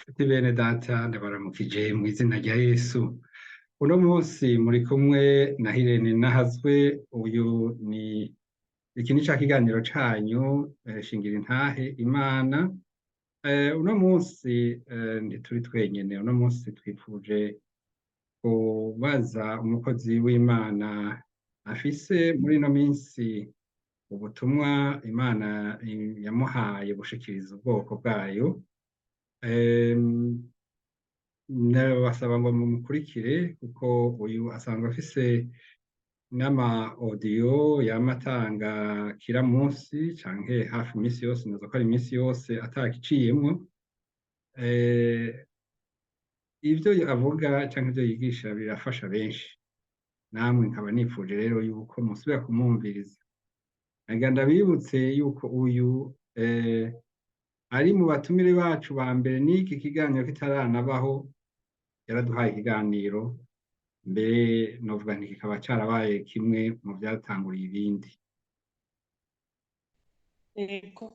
Ati bene data ndabaramukije mu izina rya Yesu. Uno munsi muri kumwe na Irene Nahazwe. Uyu ni iki ni ca kiganiro canyu shingira intahe Imana. Uno munsi ntituri twenyene. Uno munsi twifuje kubaza umukozi w'Imana afise muri ino minsi ubutumwa Imana yamuhaye gushikiriza ubwoko bwayo. Ndabasaba ngo mumukurikire kuko uyu asanzwe afise n'ama audio yamatanga kira munsi canke hafi imisi yose, nazo ko ari imisi yose atakiciyemwo. Ivyo avuga canke ivyo yigisha birafasha benshi, namwe nkaba nifuje rero yuko musubira kumwumviriza. Nagira ndabibutse yuko uyu ari mu batumire bacu ba mbere, n'iki kiganiro kitaranabaho yaraduhaye ikiganiro, mbere novuga nti kikaba carabaye kimwe mu vyatanguriye ibindi. Yego.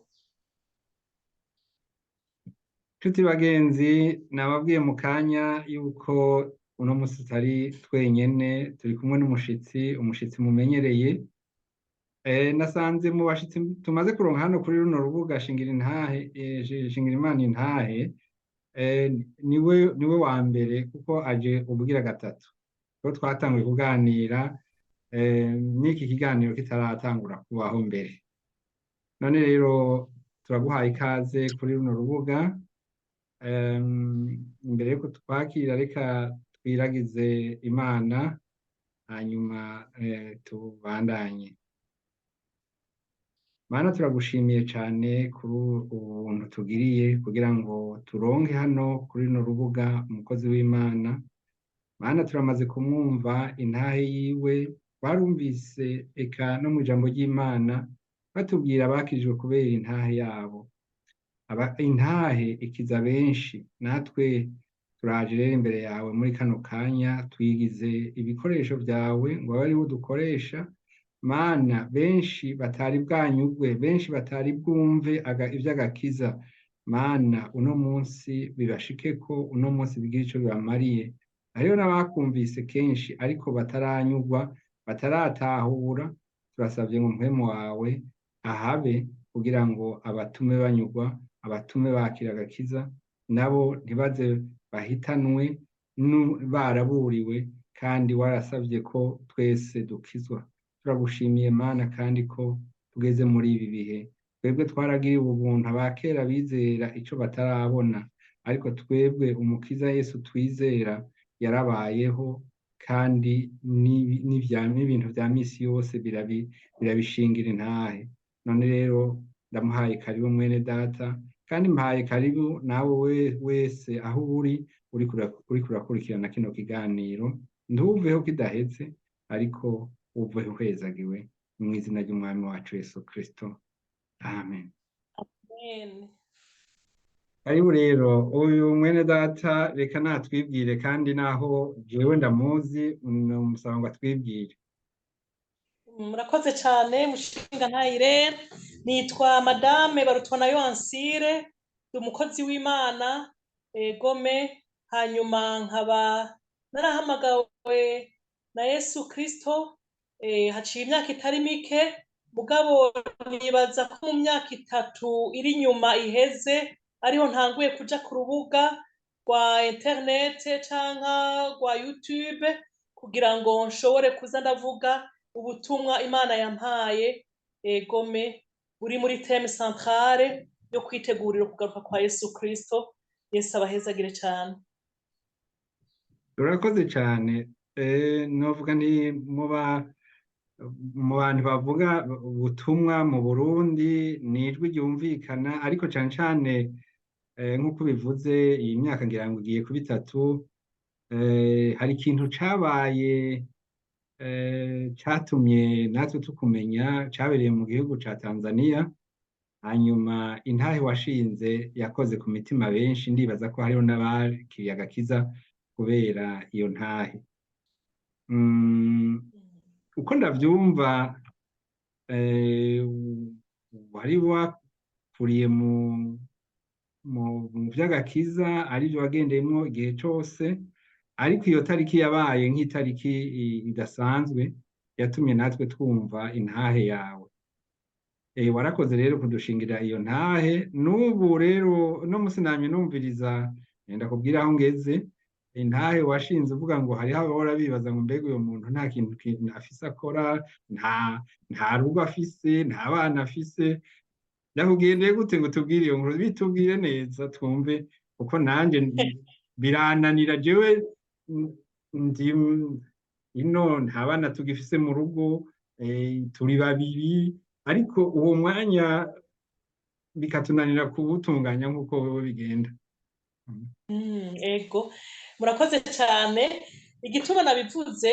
Nshuti bagenzi, nababwiye mu kanya yuko uno musi tutari twenyene, turi kumwe umushitsi mumenyereye. Nasanze mu bashitsi tumaze kuronka hano kuri runo rubuga shingira Imana intahe, niwe wa mbere kuko aje ubugira gatatu. Ko twatanguye kuganira n'iki kiganiro kitaratangura kubaho mbere. None rero turaguhaye ikaze kuri runo rubuga. Imbere yuko twakira reka twiragize Imana hanyuma tubandanye. Mana, turagushimiye cane kuri ubuntu tugiriye kugira ngo turonke hano kuri runo rubuga umukozi w'Imana. Mana, turamaze kumwumva intahe yiwe, twarumvise eka no mw'ijambo ry'Imana batubwira abakirijwe kubera intahe yabo. Intahe ikiza benshi, natwe turaje rero imbere yawe muri kano kanya, twigize ibikoresho vyawe ngo abe ariwo dukoresha. Mana, benshi batari bwanyugwe, benshi batari bwumve ivy'agakiza, Mana uno munsi bibashikeko, uno munsi bigire ico bibamariye. Hariho n'abakumvise kenshi ariko bataranyugwa, bataratahura. Turasavye ngo mpwemu wawe ahabe kugira ngo abatume banyugwa, abatume bakira agakiza, nabo ntibaze bahitanwe baraburiwe, kandi warasavye ko twese dukizwa. Turagushimiye Mana kandi ko tugeze muri ibi bihe. Twebwe twaragiriwe ubuntu, abakera bizera ico batarabona, ariko twebwe umukiza Yesu twizera yarabayeho, kandi n'ibintu vya misi yose birabishingira intahe. None rero ndamuhaye karibu mwene data, kandi mpaye karibu nawe wese aho uriko urakurikirana kino kiganiro. Ntuveho kidaheze, ariko uve uhezagiwe mu izina ry'umwami wacu Yesu Kristo. Amen. Amen. Karibu rero uyu mwene data, reka natwibwire, kandi naho jewe ndamuzi, musaba ngo atwibwire. Murakoze cane mushinga ntayire. Nitwa Madame Barutwanayo Ansire, ndi umukozi w'Imana Gome. Hanyuma nkaba narahamagawe na Yesu Kristo haciye imyaka itari mike, mugabo nibaza ko mu myaka 3 iri nyuma iheze ariho ntanguye kuja ku rubuga rwa internet canka rwa YouTube kugira ngo nshobore kuza ndavuga ubutumwa Imana yampaye Gome buri muri theme centrale yo kwitegurira kugaruka kwa Yesu Kristo. Yesu abahezagire cane. Urakoze cane. Novuga ni mu bantu bavuga ubutumwa mu Burundi, ni ijwi ryumvikana, ariko cane cane nk'uko bivuze iyi myaka ngira ngo igiye kuba 3, hari ikintu cabaye catumye natwe tukumenya, cabereye mu gihugu ca Tanzania. Hanyuma intahe washinze yakoze ku mitima benshi, ndibaza ko hariho n'abakiriye agakiza kubera iyo ntahe. Uko ndavyumva, wari wakuriye mu vy'agakiza arivyo wagendeyemwo igihe cose, ariko iyo tariki yabaye nk'itariki idasanzwe yatumye natwe twumva intahe yawe. Warakoze rero kudushingira iyo ntahe, n'ubu rero no musi namye numviriza ndakubwira aho ngeze, intahe washinze uvuga ngo hariho abahora bibaza ngo mbega uyo muntu nta kintu afise akora, nta rugo afise, nta bana afise. Ndakugendeye gute ngo tubwire iyo nkuru? Bitubwire neza twumve, kuko nanje birananira jewe ndi ino nta bana tugifise mu rugo, turi babiri, ariko uwo mwanya bikatunanira kuwutunganya nk'uko wewe bigenda. Ego murakoze cyane. Igituma nabivuze,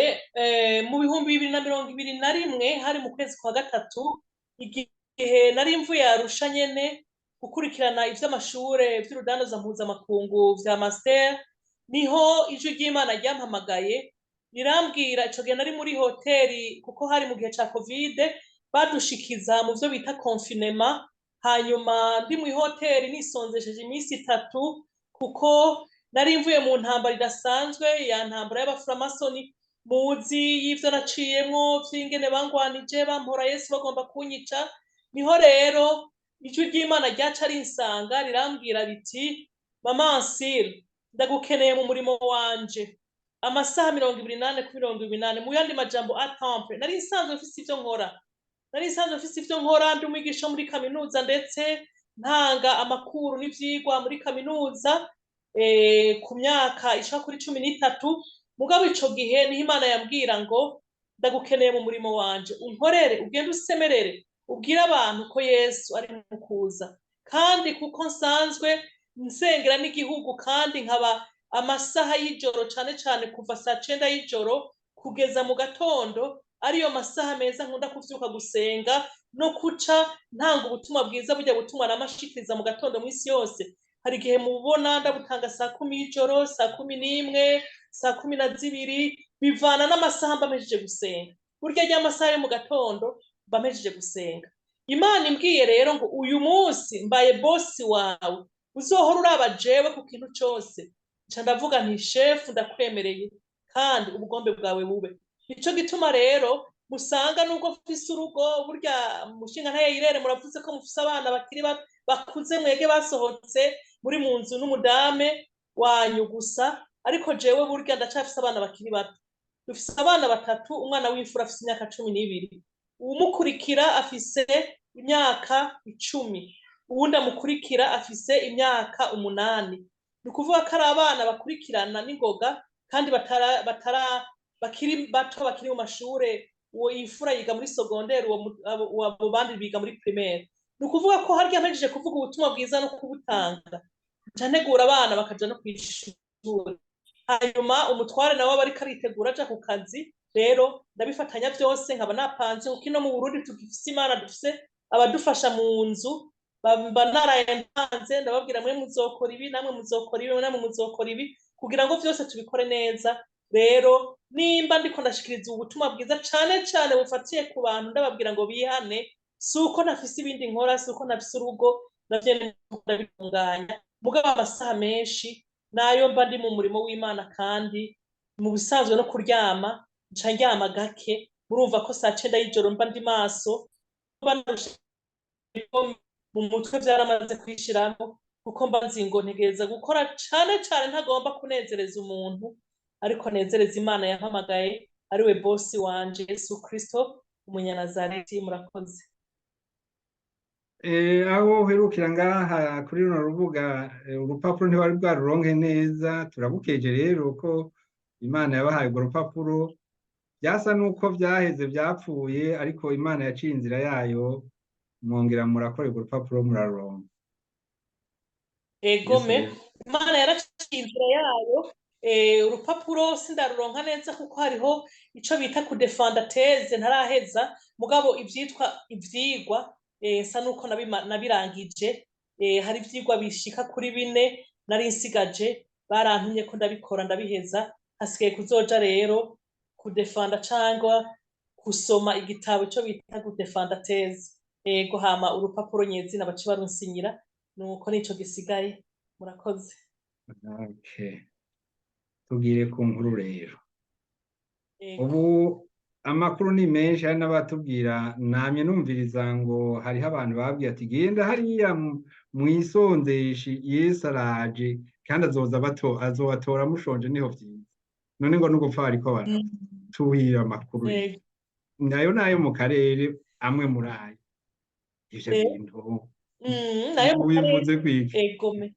mu bihumbi 2021 hari mu kwezi kwa gatatu, igihe nari mvuye Arusha nyene gukurikirana ivy'amashure vy'urudandaza mpuzamakungu vya master, niho ijwi ry'Imana ryampamagaye rirambwira. Ico gihe nari muri hoteli kuko hari mu gihe ca covid, badushikiza mu vyo bita confinement. Hanyuma ndi mu hoteli nisonzesheje iminsi 3 kuko nari mvuye mu ntambara idasanzwe, ya ntambara y'abaframasoni muzi y'ivyo naciyemwo vy'ingene bangwanije bampora Yesu bagomba kunyica. Niho rero ijwi ry'Imana ryaca rinsanga rirambwira riti, mama Ansile, ndagukeneye mu murimo wanje amasaha 28 kuri 28. Mu yandi majambo atemple. Nari nsanzwe mfise ivyo nkora, ndi umwigisha muri kaminuza, ndetse ntanga amakuru n'ivyigwa muri kaminuza ku myaka ishaka kuri 13. Mugabo ico gihe niho Imana yambwira ngo ndagukeneye mu murimo wanje, unkorere, ugende usemerere, ubwire abantu ko Yesu ari mu kuza. Kandi kuko nsanzwe nsengera n'igihugu, kandi nkaba amasaha y'ijoro cane cane kuva saa 9 y'ijoro kugeza mu gatondo, ariyo masaha meza nkunda kuvyuka gusenga no kuca ntanga ubutumwa bwiza, burya butumwa namashikiriza mu gatondo mw'isi yose. Hari igihe mubona ndabutanga saa 10 y'ijoro, saa 11, saa 12, bivana n'amasaha mbamejeje gusenga. Burya ry'amasaha yo mu gatondo mbamejeje gusenga. Imana imbwiye rero ngo uyu munsi mbaye bosi wawe, uzohora uraba jewe ku kintu cose. Nca ndavuga nti chef, ndakwemereye kandi ubugombe bwawe bube. Nico gituma rero musanga nubwo mfise urugo, burya mushinga ntaye Irene muravuze ko mufise abana bakiri bakuze, mwege basohotse muri mu nzu n'umudame wanyu gusa, ariko jewe burya ndacafise abana bakiri bato. Dufise abana 3, umwana w'imfura afise imyaka 12, uwumukurikira afise imyaka 10, uwundi amukurikira afise imyaka 8. Nukuvuga ko ari abana bakurikirana n'ingoga, kandi bakiri bato, bakiri mu mashure. Uwo imfura yiga muri secondaire, uwo bandi biga muri primaire. Nukuvuga ko harya mpejeje kuvuga ubutumwa bwiza no kubutanga, nca ntegura abana bakaja no kw'ishure. Hanyuma umutware nawe aba ariko aritegura aja ku kazi. Rero ndabifatanya vyose, nkaba napanze kuko ino mu Burundi tugifise Imana, dufise abadufasha mu nzu. Mba narayantanze, ndababwira mwe muzokora ibi, namwe muzokora ibi, namwe muzokora ibi, kugira ngo vyose tubikore neza. Rero nimba ndiko ndashikiriza ubutumwa bwiza cane cane bufatiye ku bantu, ndababwira ngo bihane, suko nafise ibindi nkora, suko nafise urugo navyo ndabitunganya. Mugabo amasaha menshi nayo mba ndi mu murimo w'Imana, kandi mu bisanzwe no kuryama nca ndyama gake. Murumva ko saa 9 y'ijoro mba ndi maso, mu mutwe vyaramaze kwishiramo, kuko mba nzi ngo ntegereza gukora cane cane, ntagomba kunezereza umuntu, ariko nezereza Imana yampamagaye, ariwe bosi wanje Yesu Kristo umunyanazareti. Murakoze. Aho uherukira ngaha kuri runo rubuga, urupapuro ntiwari bwaruronke neza. Turabukeje rero ko Imana yabahaye urwo rupapuro. Byasa nuko vyaheze vyapfuye, ariko Imana yaciye inzira yayo, mwongera murakora urwo rupapuro muraronka. Egome, Imana yaraciye inzira yayo. Urupapuro sindaruronka neza kuko hariho ico bita kudefanda teze ntaraheza, mugabo ivyitwa ivyigwa sa nuko nabirangije. Hari ivyigwa bishika kuri 4 nari nsigaje, barantumye ko ndabikora ndabiheza. Hasigaye kuzoja rero kudefanda cangwa gusoma igitabo cyo bita kudefanda teze. Hama urupapuro nyezina baci barunsinyira, nuko nico gisigaye. murakoze. Okay. Tugire ku nkuru rero. Yego. Ubu amakuru ni menshi hari n'abatubwira namye numviriza ngo hariho abantu babwiye ati genda hariya mwisonzeshi Yesu araje kandi azobatora mushonje niho vyiza. None ngo n'ugupfa bariko baratuhira amakuru ye. Yego. Nayo mu karere amwe muri ayo. Ivyo bintu Nayo mu karere. wivuze kwiki? Egome.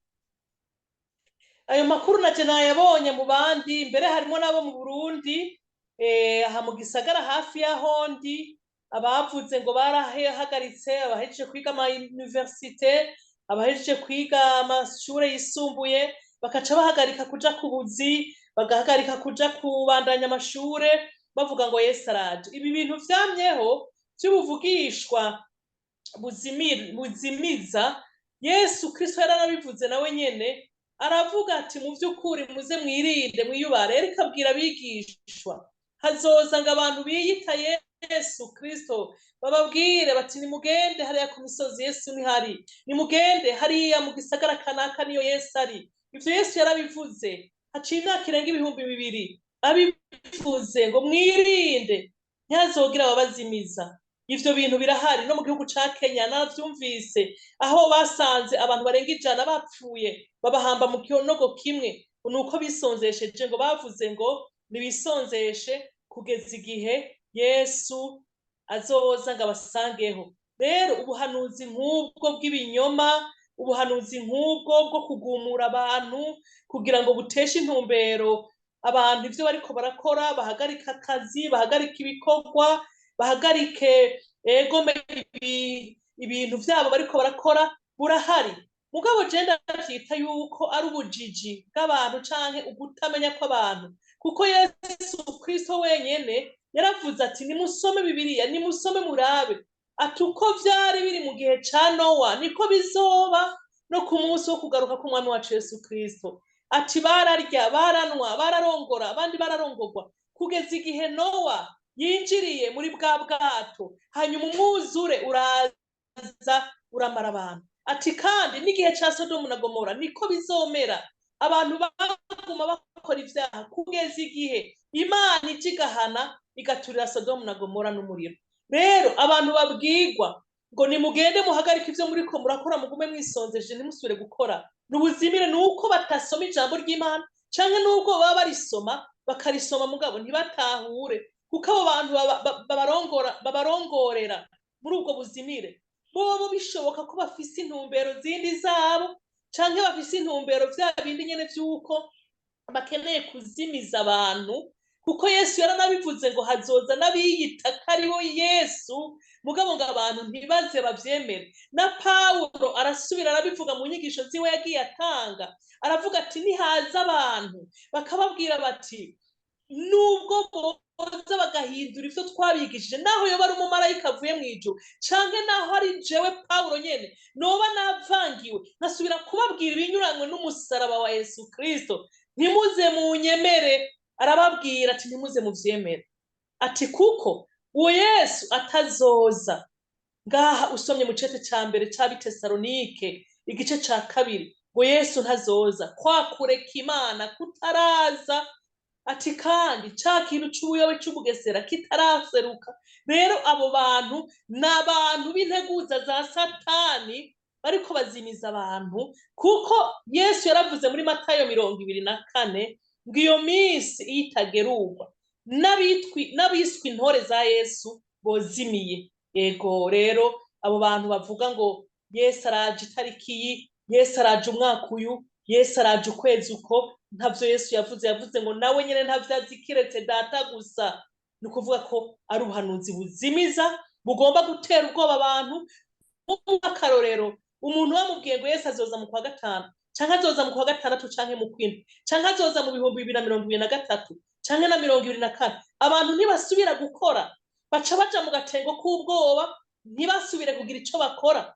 Ayo makuru naje nayabonye mu bandi, mbere harimo nabo mu Burundi, aha mu gisagara hafi ya Hondi, abavuze ngo barahagaritse abahejeje kwiga ama universite, abahejeje kwiga amashure yisumbuye, bakaca bahagarika kuja ku buzi, bagahagarika kuja kubandanya amashure, bavuga ngo Yesu araje. Ibi bintu vyamyeho vy'ubuvugishwa buzimiza. Yesu Kristo yaranabivuze nawe nyene, aravuga ati mu by'ukuri muze mwirinde mwiyubare. Eriko abwira abigishwa hazoza ngo abantu biyita Yesu Kristo bababwire bati nimugende hariya ku misozi Yesu nihari, nimugende hariya mu gisagara kanaka niyo Yesu ari. Ivyo Yesu yarabivuze haciye imyaka irenga 2000 abivuze ngo mwirinde ntihazogira ababazimiza. Ivyo bintu birahari no mu gihugu ca Kenya, navyumvise aho basanze abantu barenga 100 bapfuye babahamba mu kinogo kimwe, nuko bisonzesheje. Ngo bavuze ngo nibisonzeshe kugeza igihe Yesu azoza ngo abasangeho. Rero ubuhanuzi nk'ubwo bw'ibinyoma, ubuhanuzi nk'ubwo bwo kugumura abantu kugira ngo buteshe intumbero abantu ivyo bariko barakora, bahagarika akazi, bahagarika ibikorwa, bahagarike ibintu vyabo bariko barakora, burahari. Mugabo je ndavyita yuko ari ubujiji bw'abantu canke ugutamenya kw'abantu, kuko Yesu Kristo wenyene yaravuze ati nimusome Bibiliya, nimusome murabe ati uko vyari biri mu gihe ca Nowa niko bizoba no ku munsi wo kugaruka k'umwami wacu Yesu Kristo. Ati bararya, baranwa, bararongora, abandi bararongorwa kugeza igihe Nowa yinjiriye muri bwa bwato, hanyuma umwuzure uraza uramara abantu. Ati kandi n'igihe ca Sodomu na Gomora niko bizomera, abantu baguma bakora ivyaha kugeza igihe Imana ije igahana igaturira Sodomu na Gomora n'umuriro. Rero abantu babwirwa ngo nimugende muhagarike ivyo muriko murakora, mugume mwisonzeje ntimusubire gukora, n'ubuzimire nuko batasoma ijambo ry'Imana canke nubwo baba barisoma bakarisoma mugabo ntibatahure, kuko abo bantu babarongorera muri ubwo buzimire bobo bishoboka ko bafise intumbero zindi zabo canke bafise intumbero vya bindi nyene vy'uko bakeneye kuzimiza abantu, kuko Yesu yaranabivuze ngo hazoza n'abiyita ko aribo Yesu mugabo ngo abantu ntibaze bavyemere. Na Pawulo arasubira arabivuga mu nyigisho ziwe yagiye atanga, aravuga ati nihaza abantu bakababwira bati nubwo boza bagahindura ivyo twabigishije, naho yoba ari umumarayika avuye mw'ijuru canke naho ari jewe Pawulo nyene noba navangiwe nkasubira kubabwira ibinyuranywe n'umusaraba wa Yesu Kristo, ntimuze munyemere. Arababwira ati ntimuze muvyemere, ati kuko uwo Yesu atazoza. Ngaha usomye mu cete ca mbere c'Abitesalonike igice ca 2 ngo Yesu ntazoza, kwa kureka Imana kutaraza. Ati kandi ca kintu c'ubuyobe c'ubugesera kitaraseruka. Rero abo bantu n'abantu b'integuza za Satani bariko bazimiza abantu, kuko Yesu yaravuze muri Matayo 24 ngo iyo minsi itagerurwa n'abiswe intore za Yesu bozimiye. Yego rero abo bantu bavuga ngo Yesu araje itariki, Yesu araje umwaka uyu, Yesu araje ukwezi uko, ntavyo Yesu yavuze ngo nawe nyene ntavyo azi kiretse data gusa. Ni ukuvuga ko ari ubuhanuzi buzimiza bugomba gutera ubwoba abantu. Akarorero, umuntu bamubwiye ngo Yesu azoza mu kwa gatanu canke azoza mu kwa gatandatu canke mu kwindwi canke azoza mu 2023 canke na 2024, abantu ntibasubira gukora, baca baja mu gatengo k'ubwoba, ntibasubire kugira ico bakora.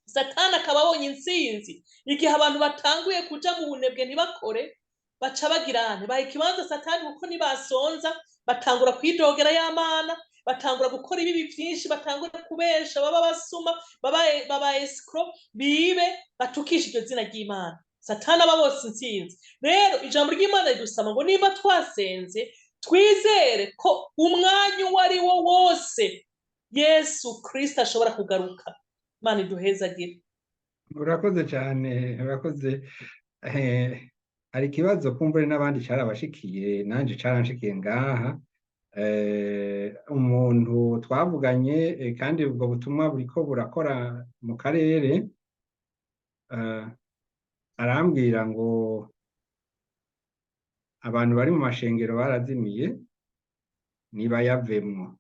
Satani akaba abonye intsinzi igihe abantu batanguye kuja mu bunebwe ntibakore, baca bagirane baha ikibanza Satani, kuko nibasonza batangura kwidogera y'Amana, batangura gukora ibibi vyinshi, batangura kubesha, baba basuma, baba escroc, bibe batukisha iryo zina ry'Imana. satani aba bose intsinzi. Rero ijambo ry'Imana ridusaba ngo niba twasenze twizere ko umwanya uwo ari wo wose Yesu Kristo ashobora kugaruka. Imana iduhezagire. urakoze cyane, urakoze. Hari ikibazo kumbure n'abandi carabashikiye, nanje caranshikiye ngaha. Umuntu twavuganye kandi ubwo butumwa buriko burakora mu karere, arambwira ngo abantu bari mu mashengero barazimiye nibayavemwo.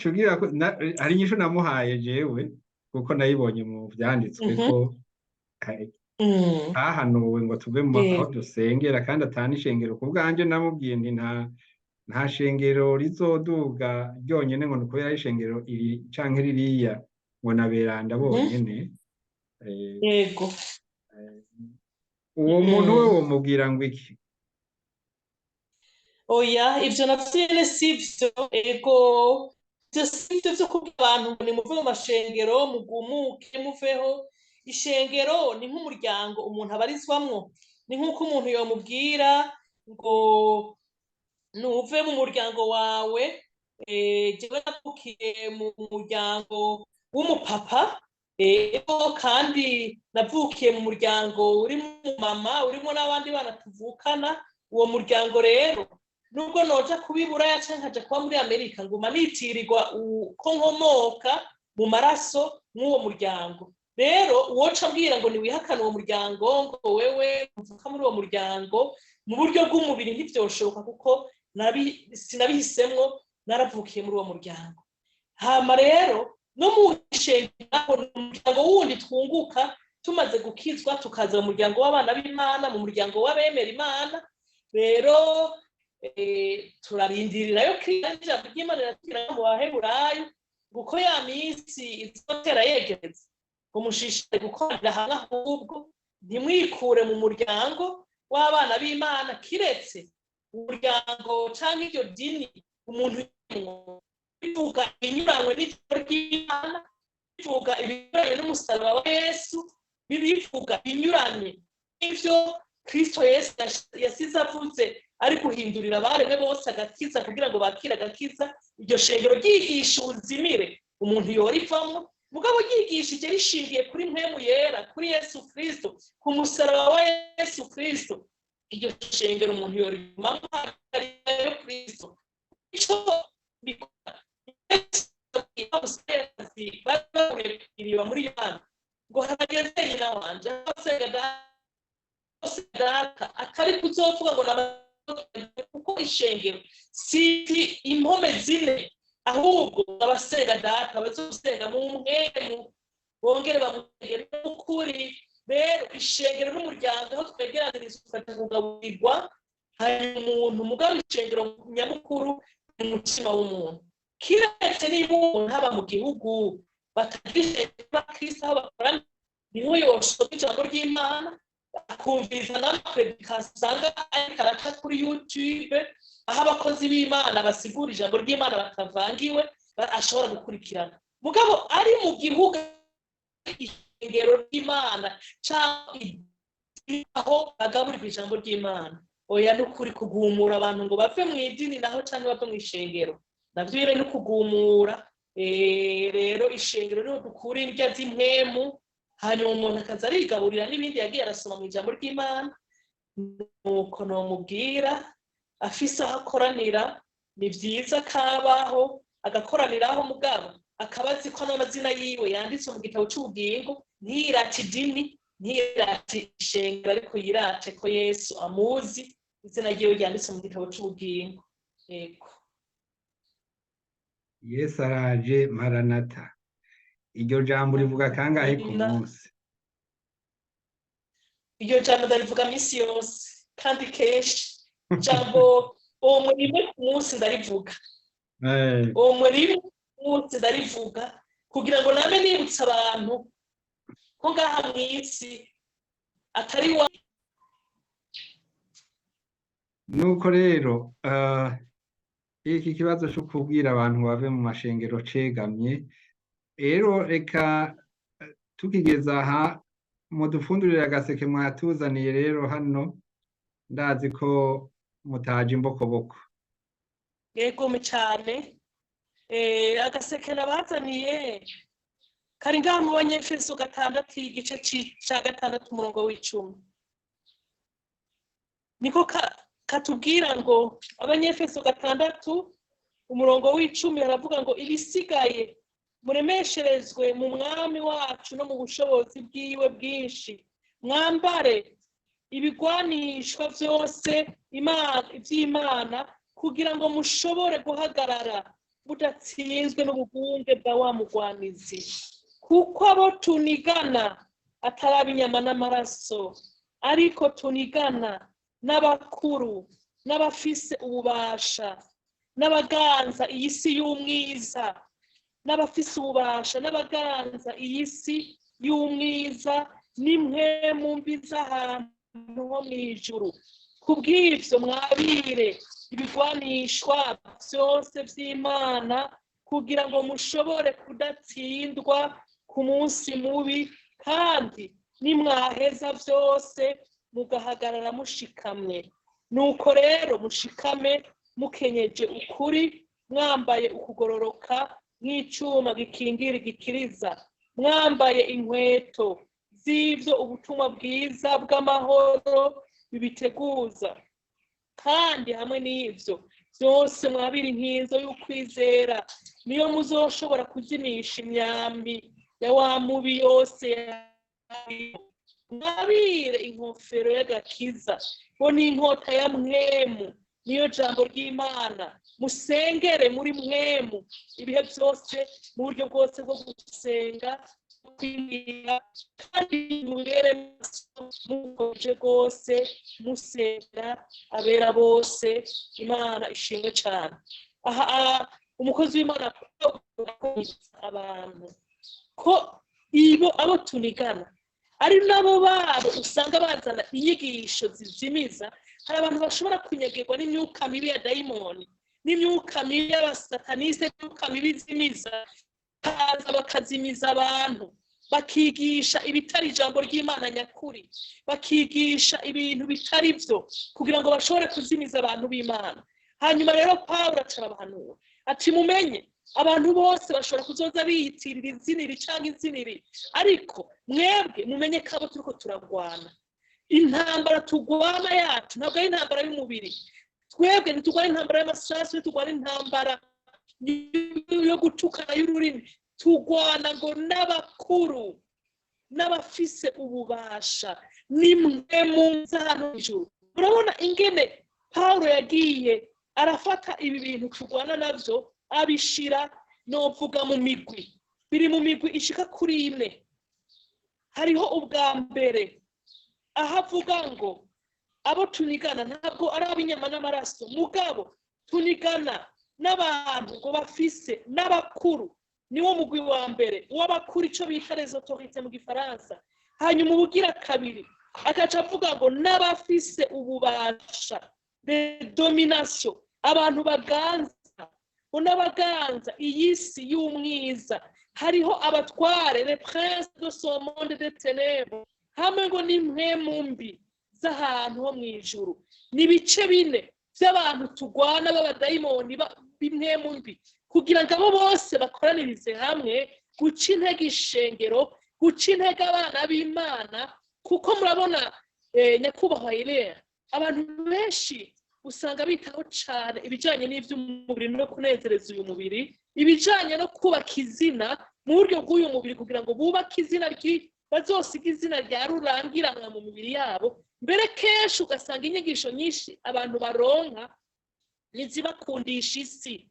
Cugira ko hari inyishu namuhaye jewe kuko nayibonye mu vyanditswe ko hahanuwe ngo tuve aho dusengera kandi atana ishengero. Ku bwanje namubwiye nti nta shengero rizoduga ryonyene ngo nuko yari ishengero iri canke ririya ngo naberanda bonyene. Yego. Uwo muntu we womubwira ngo iki? Oya, ivyo navyo sivyo. Ego, ivyo sivyo vyo kubwira abantu ngo nimuve mu mashengero mugumuke muveho. Ishengero ni nk'umuryango umuntu abarizwamwo. Ni nk'uko umuntu yomubwira ngo nuve mu muryango wawe. Jewe navukiye mu muryango w'umupapa, kandi navukiye mu muryango urimo mama, urimo n'abandi bana tuvukana. Uwo muryango rero nubwo noja kubibura yaca nkaja kuba muri Amerika nguma nitirirwa ko nkomoka mu maraso mw'uwo muryango. Rero uwoca mbwira ngo niwihakane uwo muryango ngo wewe mvuka muri uwo muryango mu buryo bw'umubiri ntivyoshoboka kuko sinabihisemwo, naravukiye muri uwo muryango. Hama rero no mu shengero umuryango wundi twunguka tumaze gukizwa tukaza mu muryango w'abana b'Imana, mu muryango w'abemera Imana. Rero turarindirirayo ijambo ry'Imana riratubwira mu Baheburayo kuko ya minsi izotera yegereza ngo mushishikare gukorera hamwe, ahubwo ntimwikure mu muryango w'abana b'Imana, kiretse umuryango canke iryo dini umuntu bivuga ibinyuranywe n'ijambo ry'Imana, bivuga ibinyuranywe n'umusaraba wa Yesu, bivuga ibinyuranywe n'ivyo Kristo Yesu yasize avuze ari guhindurira abaremwe bose agakiza kugira ngo bakire agakiza. Iryo shengero ryigisha ubuzimire umuntu yorivamwo, mugabo ryigishije rishingiye kuri mpwemu yera, kuri Yesu Kristo, ku musaraba wa Yesu Kristo. Iryo shengero umuntu yorivamwo ariyo Kristo. Ico bikora iriba muri Yohana ngo hageze nyina wanje atari kuzovuga ngo kuko ishengero si impome zine, ahubwo abasenga data bazosenga mu mwemu bongere bamugere n'ukuri. Rero ishengero n'umuryango aho twegeraniriza kugaburirwa hari umuntu mugabo ishengero nyamukuru mu mutima w'umuntu. Kiretse niba umuntu haba mu gihugu batagishe Kristo aho bakorana, niho yosoma ijambo ry'Imana akumviriza n'amapredikasiyo usanga ariko araca kuri YouTube, aho abakozi b'Imana basigura ijambo ry'Imana batavangiwe ashobora gukurikirana. Mugabo ari mu gihugu ishengero ry'Imana cyangwa aho bagaburirwa ijambo ry'Imana, oya n'ukuri kugumura abantu ngo bave mu idini naho cyangwa bave mu ishengero navyo bire no kugumura. Rero ishengero niho dukura indya z'impwemu, hanyuma umuntu akaza arigaburira n'ibindi yagiye arasoma mu ijambo ry'Imana. Nuko nomubwira afise aho akoranira ni vyiza kabaho agakoraniraho, mugabo akabazi ko n'amazina yiwe yanditse mu gitabo c'ubugingo, ntiyirate idini, ntiyirate ishengero, ariko yirate ko Yesu amuzi, izina ryiwe ryanditse mu gitabo c'ubugingo. Yego. Yesu araje, Maranata. Iryo jambo rivuga kangahe ku munsi? Iryo jambo ndarivuga misi yose kandi kenshi. Jambo uwo rimwe ku munsi ndarivuga. Uwo rimwe ku munsi ndarivuga kugira ngo name nibutsa abantu ko ngaha mw'isi atari wa. Nuko rero iki kibazo cyo kubwira abantu bave mu mashengero cegamye rero reka tukigeza aha mudufundurire agaseke mwatuzaniye rero hano ndazi ko mutaje imbokoboko. yego cyane agaseke nabazaniye kari ngaha mu banyefeso 6 igice ca 6 umurongo w'10 niko katubwira ngo abanyefeso 6 umurongo w'10 aravuga ngo ibisigaye muremesherezwe mu mwami wacu no mu bushobozi bwiwe bwinshi, mwambare ibigwanishwa byose iby'Imana kugira ngo mushobore guhagarara mudatsinzwe n'ubugunge bwa wa mugwanizi, kuko abo tunigana atari inyama n'amaraso, ariko tunigana n'abakuru n'abafise ububasha n'abaganza iyi si y'umwiza n'abafise ububasha n'abaganza iyi si y'umwiza n'impwemu mbi z'ahantu ho mw'ijuru. Kubw'ivyo mwabire ibigwanishwa byose by'Imana kugira ngo mushobore kudatsindwa ku munsi mubi, kandi nimwaheza byose mugahagarara mushikamye. Nuko rero mushikame mukenyeje ukuri, mwambaye ukugororoka nk'icuma gikingira igikiriza, mwambaye inkweto z'ivyo ubutumwa bwiza bw'amahoro bibiteguza, kandi hamwe n'ivyo byose mwabira inkinzo y'ukwizera, niyo muzoshobora kuzimisha imyambi ya wa mubi yose. Mwabire inkofero y'agakiza bo n'inkota ya mwemu, niyo jambo ry'Imana. Musengere muri mwemu ibihe byose mu buryo bwose bwo gusenga kwingira, kandi mubere mukoje rwose musengera abera bose. Imana ishimwe cyane. Aha umukozi w'Imana abantu ko abo tunigana ari nabo babo usanga bazana inyigisho zizimiza. Hari abantu bashobora kunyagerwa n'imyuka mibi ya dayimoni, n'imyuka mibi y'abasataniste, n'imyuka mibi zimiza, kaza bakazimiza abantu, bakigisha ibitari ijambo ry'Imana nyakuri, bakigisha ibintu bitari byo kugira ngo bashobore kuzimiza abantu b'Imana. Hanyuma rero Pawulo atarabahanura ati mumenye abantu bose bashobora kuzoza biyitirira iziniri cyangwa iziniri, ariko mwebwe mumenye ko abo turiko turagwana. Intambara tugwana yacu ntabwo ari intambara y'umubiri. Twebwe ntitugwana intambara y'amasasu, ntitugwana intambara yo gutukana y'ururimi. Tugwana ngo n'abakuru n'abafise ububasha nimwe mu nzano ijuru. Urabona ingene Pawulo yagiye arafata ibi bintu tugwana navyo abishira novuga mu migwi. Biri mu migwi ishika kuri 4. Hariho ubwa mbere ahavuga ngo abo tunigana ntabwo ari abinyama n'amaraso, mugabo tunigana n'abantu ngo bafise n'abakuru. Niwo mugwi wa mbere w'abakuru, ico bita les autorités mu gifaransa. Hanyuma ubugira kabiri akaca avuga ngo n'abafise ububasha, de domination, abantu baganza, n'abaganza iyi si y'umwiza. Hariho abatware, les princes de ce monde de ténèbres, hamwe ngo n'impwemu mbi z'ahantu ho mw'ijuru. Ni ibice 4 by'abantu tugwana b'abadayimoni b'impwemu mbi, kugira ngo abo bose bakoranirize hamwe guca intege ishengero, guca intege abana b'Imana. Kuko murabona nyakubahwa Irene, abantu benshi usanga bitaho cyane ibijanye n'ivy'umubiri no kunezereza uyu mubiri, ibijanye no kubaka izina mu buryo bw'uyu mubiri kugira ngo bubake izina bazosiga izina rya rurangiranwa mu mibiri yabo. Mbere kenshi ugasanga inyigisho nyinshi abantu baronka nizibakundisha isi,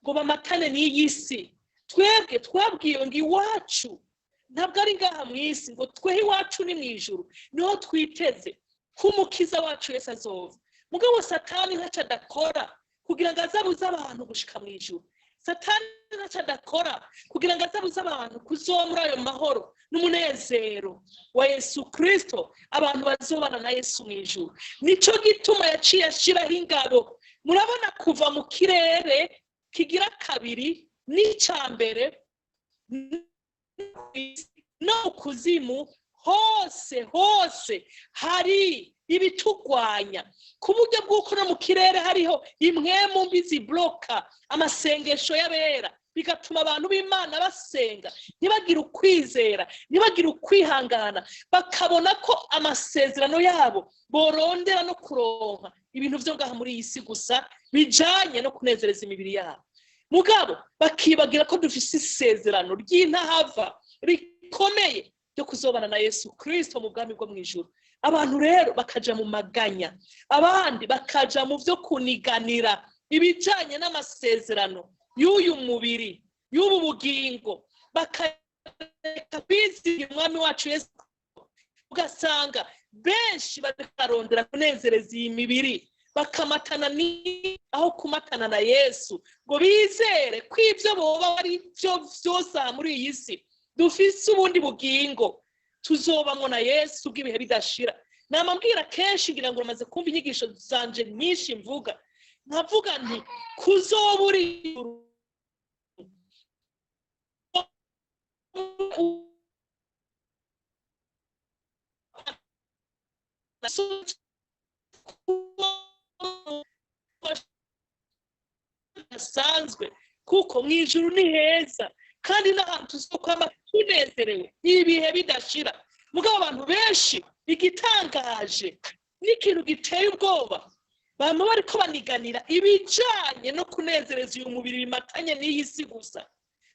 ngo bamatane n'iyi si. Twebwe twabwiwe ngo iwacu ntabwo ari ngaha mu isi, ngo twehe iwacu ni mw'ijuru, niho twiteze ko umukiza wacu Yesu azova. Mugabo satani ntaco adakora kugira ngo azabuze abantu gushika mw'ijuru. Satani ntaco adakora kugira ngo azabuze abantu kuzomura ayo mahoro n'umunezero wa Yesu Kristo, abantu bazobana na Yesu mw'ijuru. Nico gituma yaciye ashiraho ingabo. Murabona kuva mu kirere kigira kabiri n'icambere no kuzimu hose hari ibitugwanya ku buryo bw'uko no mu kirere hariho impwemu mbi zibloka amasengesho y'abera, bigatuma abantu b'Imana basenga ntibagire ukwizera, ntibagire ukwihangana, bakabona ko amasezerano yabo borondera no kuronka ibintu byo ngaha muri iyi si gusa bijanye no kunezereza imibiri yabo. Mugabo bakibagira ko dufise isezerano ry'intahava rikomeye ryo kuzobana na Yesu Kristo mu bwami bwo mwijuru. Abantu rero bakaja mu maganya, abandi bakaja mu byo kuniganira ibijanye n'amasezerano y'uyu mubiri, y'ubu bugingo, bakareka bizigira umwami wacu Yesu. Ugasanga benshi bakarondera kunezereza iyi mibiri, bakamatana aho kumatana na Yesu ngo bizere ko ibyo boba ari byo byose muri iyi si dufise ubundi bugingo tuzobamwo na Yesu bw'ibihe bidashira. Namambwira kenshi ngira ngo uramaze kumva inyigisho zanje nyinshi mvuga, nkavuga nti kuzoburi asanzwe kuko mwijuru ni heza kandi n'ahantu tuzokwama tunezerewe ibihe bidashira. Mugabo abantu benshi igitangaje n'ikintu giteye ubwoba, bama bariko baniganira ibijanye no kunezereza uyu mubiri bimatanye n'iyi si gusa.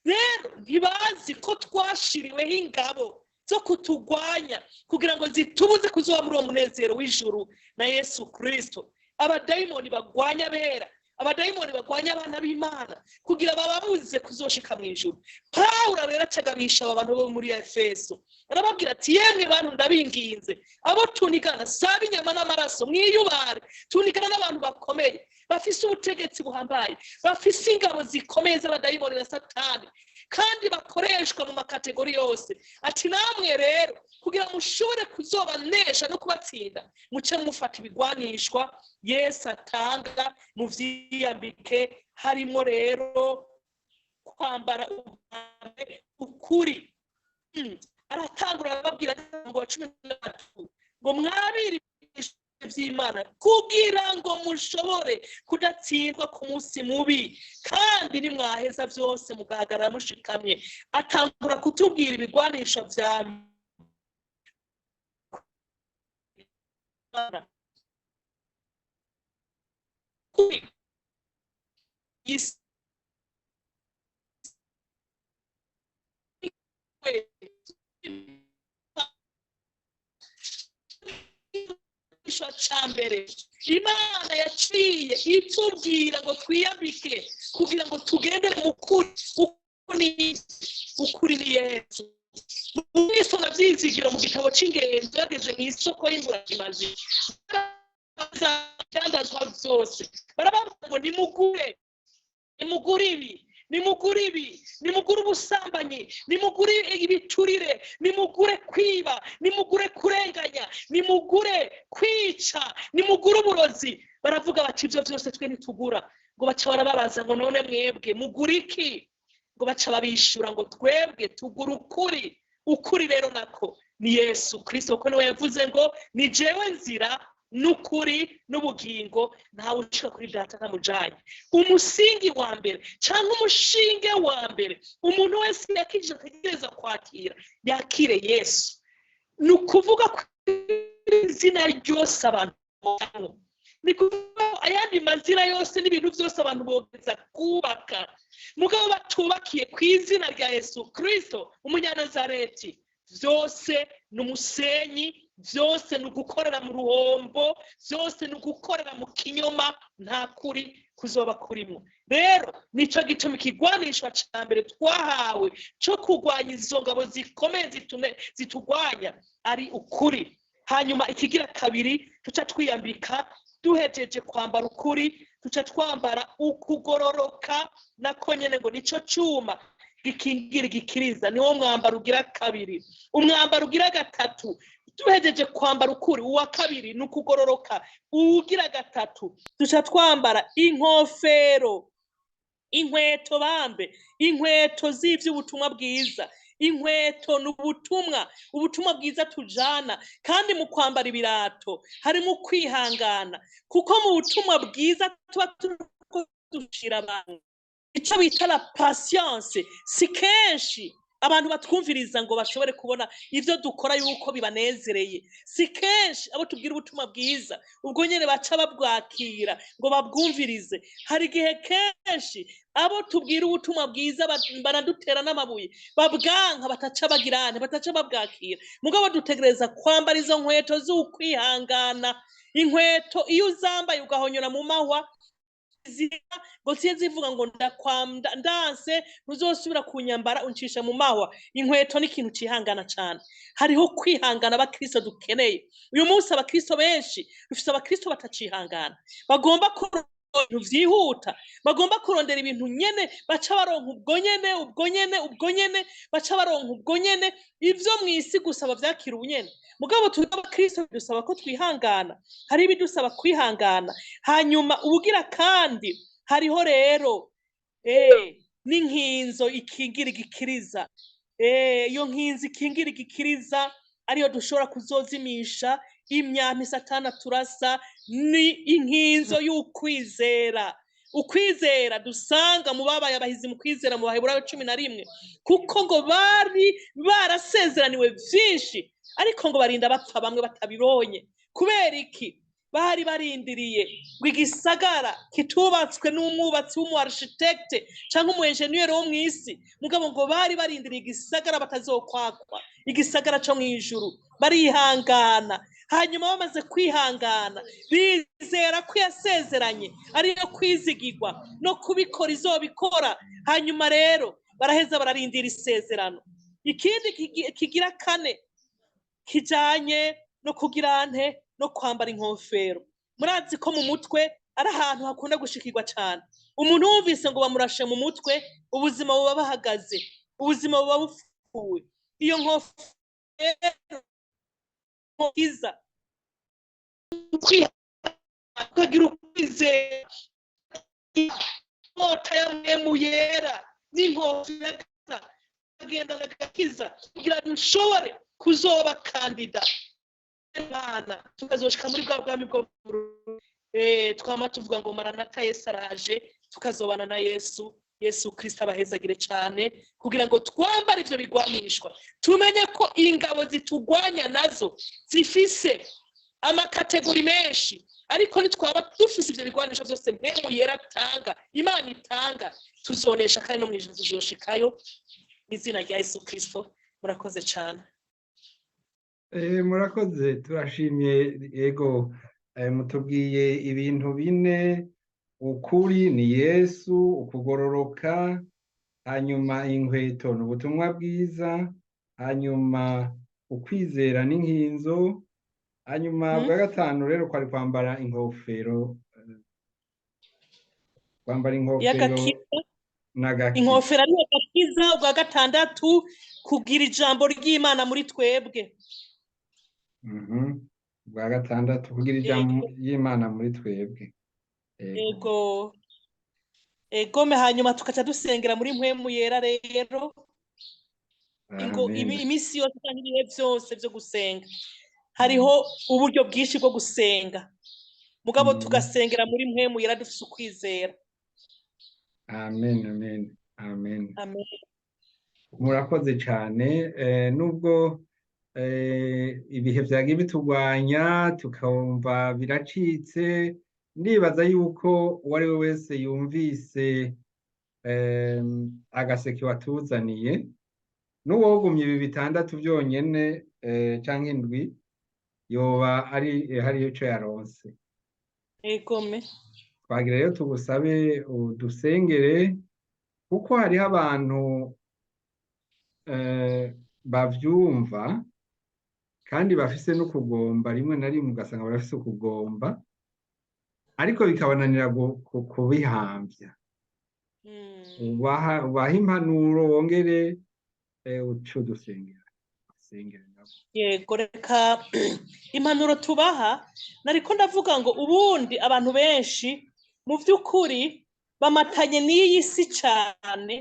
Rero ntibazi ko twashiriweho ingabo zo kutugwanya kugira ngo zitubuze kuzoba muri uwo munezero w'ijuru na Yesu Kristo. Abadayimoni bagwanya abera, abadayimoni bagwanya abana b'Imana kugira bababuze kuzoshika mu ijuru. Pawulo rero acagabisha abantu bo muri Efeso, arababwira ati yemwe bantu ndabinginze abo tunigana saba inyama n'amaraso mwiyubare, tunigana n'abantu bakomeye bafise ubutegetsi buhambaye, bafise ingabo zikomeye z'abadayimoni na Satani kandi bakoreshwa mu makategori yose. Ati namwe rero kugira mushobore kuzobanesha no kubatsinda muce mufata ibigwanishwa Yesu atanga, muvyiyambike, harimo rero kwambara ukuri. Aratangura ababwira ngo 13 ngo mwabiri vy'Imana kugira ngo mushobore kudatsindwa ku munsi mubi, kandi nimwaheza vyose mugahagarara mushikamye. Atangura kutubwira ibigwanisho vya cambere Imana yaciye itubwira ngo twiyambike kugira ngo tugendere mu ukuri ni Yesu. Mwisonga vyizigiro mu gitabo c'ingenzi yageze mw'isoko y'imburakimazi cyandazwa vyose barabavuga ngo nimugure ibi, nimugure ubusambanyi, nimugure ibiturire, nimugure kwiba, nimugure kurenganya, nimugure kwica, nimugure uburozi. Baravuga bati ivyo vyose twe nitugura. Ngo baca barababaza ngo none mwebwe mugura iki? Ngo baca babishura ngo twebwe tugura ukuri. Ukuri rero nako ni Yesu Kristo, kuko niwe yavuze ngo ni jewe nzira n'ukuri n'ubugingo, ntawe ushika kuri data ntamujanye. Umusingi wa mbere cyangwa umushinge wa mbere umuntu wese yakije ategereza kwakira yakire Yesu. Ni ukuvuga ko izina ryose abantu ni kuvuga ayandi mazina yose n'ibintu byose abantu bogeza kubaka, mugabo batubakiye ku izina rya Yesu Kristo umunyanazareti, vyose n'umusenyi, vyose n'ugukorera mu ruhombo, vyose n'ugukorera mu kinyoma, nta kuri kuzoba kurimo. Rero nico gituma ikigwanisho ca mbere twahawe cyo kugwanya izo ngabo zikomeye zitugwanya ari ukuri. Hanyuma ikigira kabiri tuca twiyambika, duhejeje kwambara ukuri tuca twambara ukugororoka, nako nyene ngo nico cuma gikingira igikiriza, niwo mwambaro ugira kabiri. Umwambaro ugira gatatu duhejeje kwambara ukuri, uwa kabiri n'ukugororoka, ugira gatatu tuca twambara inkofero inkweto bambe, inkweto z'ivy'ubutumwa bwiza, inkweto ubutumwa bwiza tujana, kandi mu kwambara ibirato harimo kwihangana, kuko mu butumwa bwiza tuba turiko dushira abantu icyo bita la patience. Si kenshi abantu batwumviriza ngo bashobore kubona ivyo dukora yuko bibanezereye, si kenshi abo tubwira ubutumwa bwiza ubwo nyene baca babwakira ngo babwumvirize. Hari igihe kenshi abo tubwira ubutumwa bwiza baradutera n'amabuye, babwanka, bataca bagirane, bataca babwakira. Mugabo dutegereza kwambara izo nkweto z'ukwihangana. Inkweto iyo uzambaye ugahonyora mu mahwa ngo siye zivuga ngo ndanse ntuzosubira kunyambara uncisha mu mahwa. Inkweto ni ikintu cihangana cyane. Hariho kwihangana abakristo dukeneye. Uyu munsi abakristo benshi dufite abakristo batacihangana, bagomba kurondera ibintu vyihuta, bagomba kurondera ibintu nyene, baca baronka ubwo nyene, baca baronka ubwo nyene. Ivyo mw'isi gusaba vyakira ubunyene, mugabo turi abakristo dusaba ko twihangana. Hari ibidusaba kwihangana. Hanyuma ubugira kandi hariho rero n'inkinzo ikingira igikiriza. Iyo nkinzo ikingira igikiriza ariyo dushobora kuzozimisha imyampi Satani turasa, ni inkinzo y'ukwizera. Ukwizera dusanga mu babaye abahizi mu kwizera mu Baheburayo 11, kuko ngo bari barasezeraniwe vyinshi, ariko ngo barinda bapfa bamwe batabibonye. Kubera iki? Bari barindiriye ngo igisagara kitubatswe n'umwubatsi w'umuarchitecte cyangwa umuenjeniyeri wo mw'isi, mugabo ngo bari barindiriye igisagara batazokwakwa, igisagara cyo mw'ijuru. Barihangana, hanyuma bamaze kwihangana bizera ko yasezeranye ariyo kwizigirwa no kubikora izobikora. Hanyuma rero baraheza bararindira isezerano. Ikindi kigira kane kijanye no kugira no kwambara inkofero. Murazi ko mu mutwe ari ahantu hakunda gushikirwa cyane. Umuntu wumvise ngo bamurashe mu mutwe, ubuzima buba bahagaze, ubuzima buba bupfuye. Iyo nkofero iza ukagira ukwizera, inkota y'amwemu yera n'inkofero agenda agakiza kugira ngo ushobore kuzoba kandida Imana, tukazoshika muri bwa bwami bwo twama tuvuga ngo maranatha, Yesu araje, tukazobana na Yesu Kristo abahezagire cyane, kugira ngo twambare ivyo bigwanishwa. Tumenye ko ingabo zitugwanya nazo zifise amakategori menshi, ariko nitwaba dufise ivyo bigwanisho byose mpemu yera tanga, Imana itanga, tuzonesha kandi no mwijuru tuzoshikayo izina rya Yesu Kristo. Murakoze cyane. Murakoze, turashimye. Yego, mutubwiye ibintu bine: ukuri ni Yesu, ukugororoka, hanyuma inkweto ni ubutumwa bwiza, hanyuma ukwizera n'inkinzo, hanyuma bwa gatanu rero kwari kwambara inkofero, n'agakiza. Inkofero ari agakiza. Bwa gatandatu kugira ijambo ry'Imana muri twebwe. Bwa gatandatu kugira ijambo ry'Imana muri twebwe. Ego. Egome, hanyuma tukaca dusengera muri mpwemu yera rero. Ingo imisi yose cyangwa ibihe byose byo gusenga. Hariho uburyo bwinshi bwo gusenga. Mugabo tugasengera muri mpwemu yera dufise ukwizera. Amen, amen, amen. Amen. Murakoze cyane. Nubwo ibihe vyagiye bitugwanya tukumva biracitse, ndibaza yuko uwari we wese yumvise agaseke watuzaniye, n'uwogumye ibi bitandatu byonyene canke indwi, yoba hariyo ico yaronse. Egome. Twagira rero tugusabe udusengere, kuko hariho abantu bavyumva kandi bafise no kugomba, rimwe na rimwe ugasanga barafise ukugomba, ariko bikabananira kubihambya. Ubaha impanuro, wongere uco dusengera. Yego, reka impanuro tubaha, nariko ndavuga ngo ubundi abantu benshi mu vy'ukuri bamatanye n'iyi si cyane.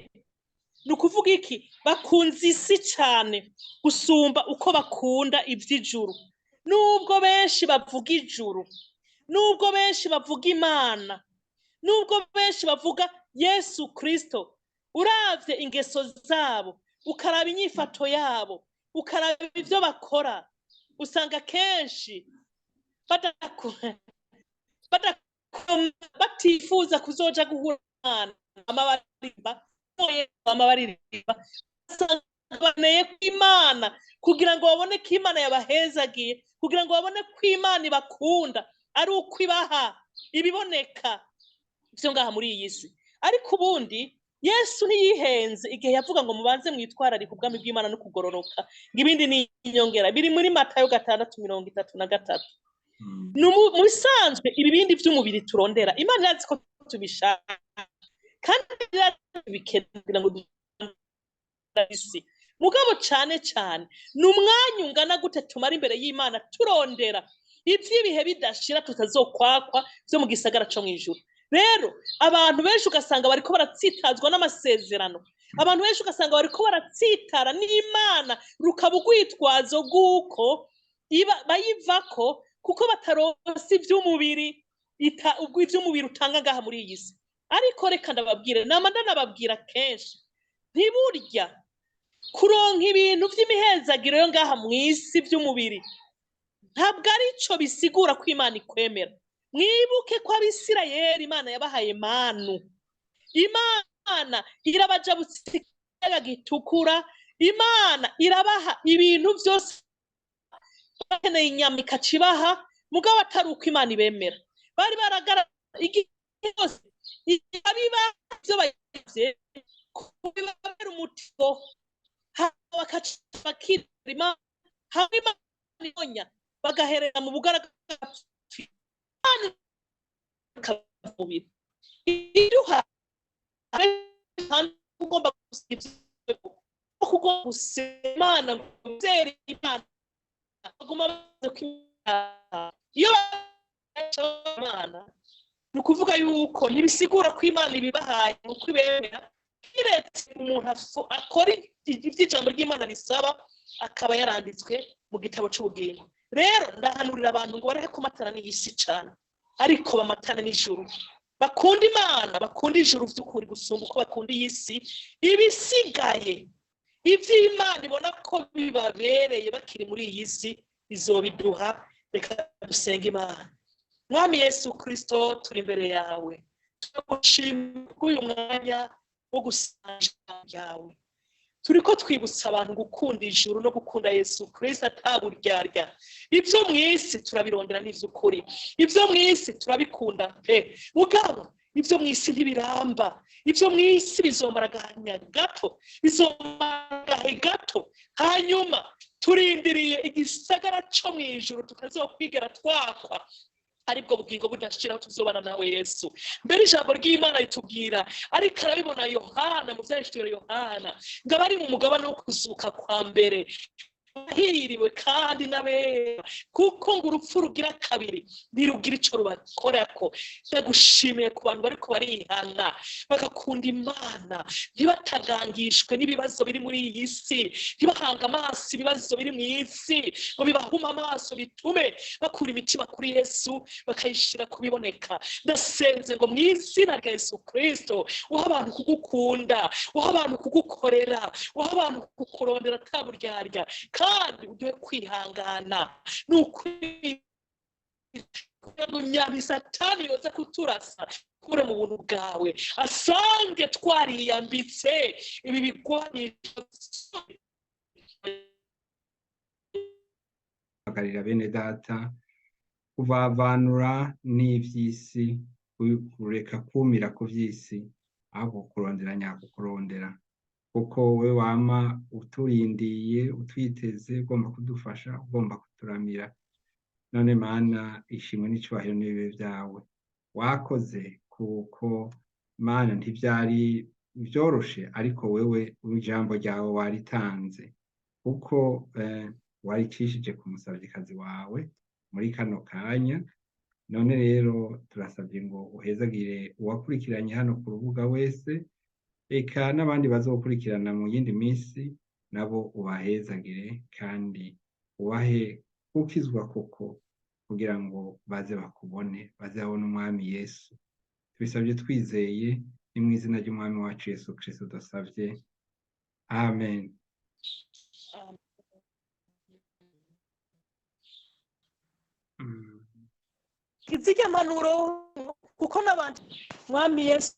Ni ukuvuga iki? Bakunze isi cyane gusumba uko bakunda iby'ijuru. Nubwo benshi bavuga ijuru, nubwo benshi bavuga Imana, nubwo benshi bavuga Yesu Kristo, uravye ingeso zabo, ukaraba inyifato yabo, ukaraba ibyo bakora, usanga kenshi batifuza kuzoja guhura amabaririmba baneye ku Imana kugira ngo babone ko Imana yabahezagiye, kugira ngo babone ko Imana ibakunda ari uko ibaha ibiboneka byo ngaha muri iyi si. Ariko ubundi Yesu ntiyihenze igihe yavuga ngo mubanze mwitwararike ubwami bw'Imana no kugororoka, ngo ibindi ni inyongera. Biri muri Matayo 6:33. Mu bisanzwe ibi bindi by'umubiri turondera Imana irazi ko tubishaka kandi bikenewe ngo isi mugabo cyane cyane ni umwanya ungana gute tumara imbere y'Imana turondera iby'ibihe bidashira tutazokwakwa byo mu gisagara cyo mu ijuru. Rero abantu benshi ugasanga bariko baratsitazwa n'amasezerano, abantu benshi ugasanga bariko baratsitara n'Imana rukaba urwitwazo rw'uko bayivako kuko bataronse iby'umubiri iby'umubiri utanga ngaha muri iyi si. Ariko reka ndababwire, nababwira kenshi, ntiburya kuronka ibintu by'imihezagiro yo ngaha mu isi by'umubiri ntabwo ari cyo bisigura ko Imana ikwemera. Mwibuke ko Abisirayeli Imana yabahaye manu, Imana irabaja butsiga gitukura, Imana irabaha ibintu byose bakeneye, inyama ikacibaha, mugabo atari uko Imana ibemera. Bari baragaragaza igihe cyose abiba byo bagize kubibera umutiko bakirima hanyuma nihonya bagaherera mu bugaragara kabubira iruha ugomba gusemana gusera Imana aguma iyo Imana ni ukuvuga yuko ntibisigura ko Imana ibibahaye uko ibemera, kiretse umuntu akora iby'ijambo ry'Imana risaba akaba yaranditswe mu gitabo cy'ubugingo. Rero ndahanurira abantu ngo bareke kumatana n'isi cyane, ariko bamatana n'ijuru, bakunda Imana, bakunda ijuru by'ukuri gusumba uko bakunda iyi si. Ibisigaye iby'Imana ibona ko bibabereye bakiri muri iyi si izobiduha. Reka dusenga Imana. Mwami Yesu Kristo, turi imbere yawe, turagushimira uyu mwanya wo gusangira yawe. Turiko twibutsa abantu gukunda ijuru no gukunda Yesu Kristo ataburyarya. Ibyo mu isi turabirondera n'ivy'ukuri, ibyo mu isi turabikunda pe mugabo ibyo mu isi ntibiramba, ibyo mu isi bizomara agahanya gato, bizomara gato, hanyuma turindiriye igisagara cyo mu ijuru tukazokwigera twakwa, aribwo bugingo budashiraho tuzobana nawe Yesu. Mbere ijambo ry'Imana ritubwira, ariko arabibona Yohana mu vyahishuriwe Yohana ngo abari mu mugabane wo kuzuka kwa mbere bahiriwe kandi n'abera, kuko ngo urupfu rugira kabiri ntirugira ico rubakorako. Ndagushimiye ku bantu bariko barihana bagakunda Imana, ntibatagangishwe n'ibibazo biri muri iyi si, ntibahanga amaso ibibazo biri mu isi ngo bibahuma amaso bitume bakura imitima kuri Yesu bakayishira kubiboneka. Ndasenze ngo mu izina rya Yesu Kristo uha abantu kugukunda, uha abantu kugukorera, uha abantu kukurondera ataburyarya, kandi ugiye kwihangana n'ukuri kunyami Satani yoza kuturasa kure mu buntu bwawe, asange twariyambitse ibi bigwanisho. Bagarira bene data kuvavanura n'ivy'isi, kureka kumira ku vy'isi, ahubwo kurondera nyakukurondera, kuko we wama uturindiye utwiteze, ugomba kudufasha, ugomba kuturamira. None Mana, ishimwe n'icubahiro n'ibibe vyawe. Wakoze kuko Mana ntivyari vyoroshe, ariko wewe ijambo ryawe waritanze, kuko waricishije ku musabyikazi wawe muri kano kanya, none rero turasabye ngo uhezagire uwakurikiranye hano ku rubuga wese, eka n'abandi bazokurikirana mu yindi minsi nabo ubahezagire kandi ubahe gukizwa koko kugira ngo baze bakubone, baze babone umwami Yesu. Tubisabye twizeye, ni mu izina ry'umwami wacu Yesu Kristo dusavye, amen. izirya mpanuro kuko n'abandi mwami Yesu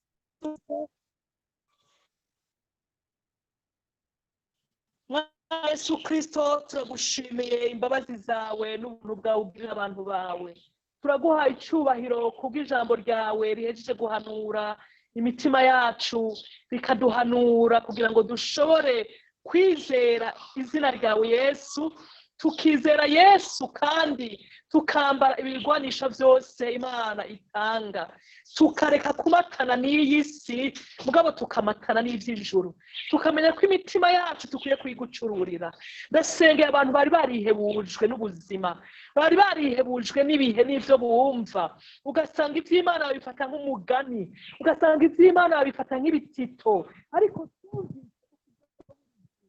Yesu Kristo, turagushimiye imbabazi zawe n'ubuntu bwawe ubwira abantu bawe. Turaguha icyubahiro kubw'ijambo ryawe rihejeje guhanura imitima yacu, rikaduhanura kugira ngo dushobore kwizera izina ryawe Yesu, tukizera Yesu kandi tukambara ibigwanisho byose Imana itanga, tukareka kumatana n'iyi si mugabo tukamatana n'iby'ijuru, tukamenya ko imitima yacu dukwiye kuyigucururira. Ndasengera abantu bari barihebujwe n'ubuzima, bari barihebujwe n'ibihe n'ibyo bumva, ugasanga iby'Imana babifata nk'umugani, ugasanga iby'Imana babifata nk'ibitito, ariko tuzi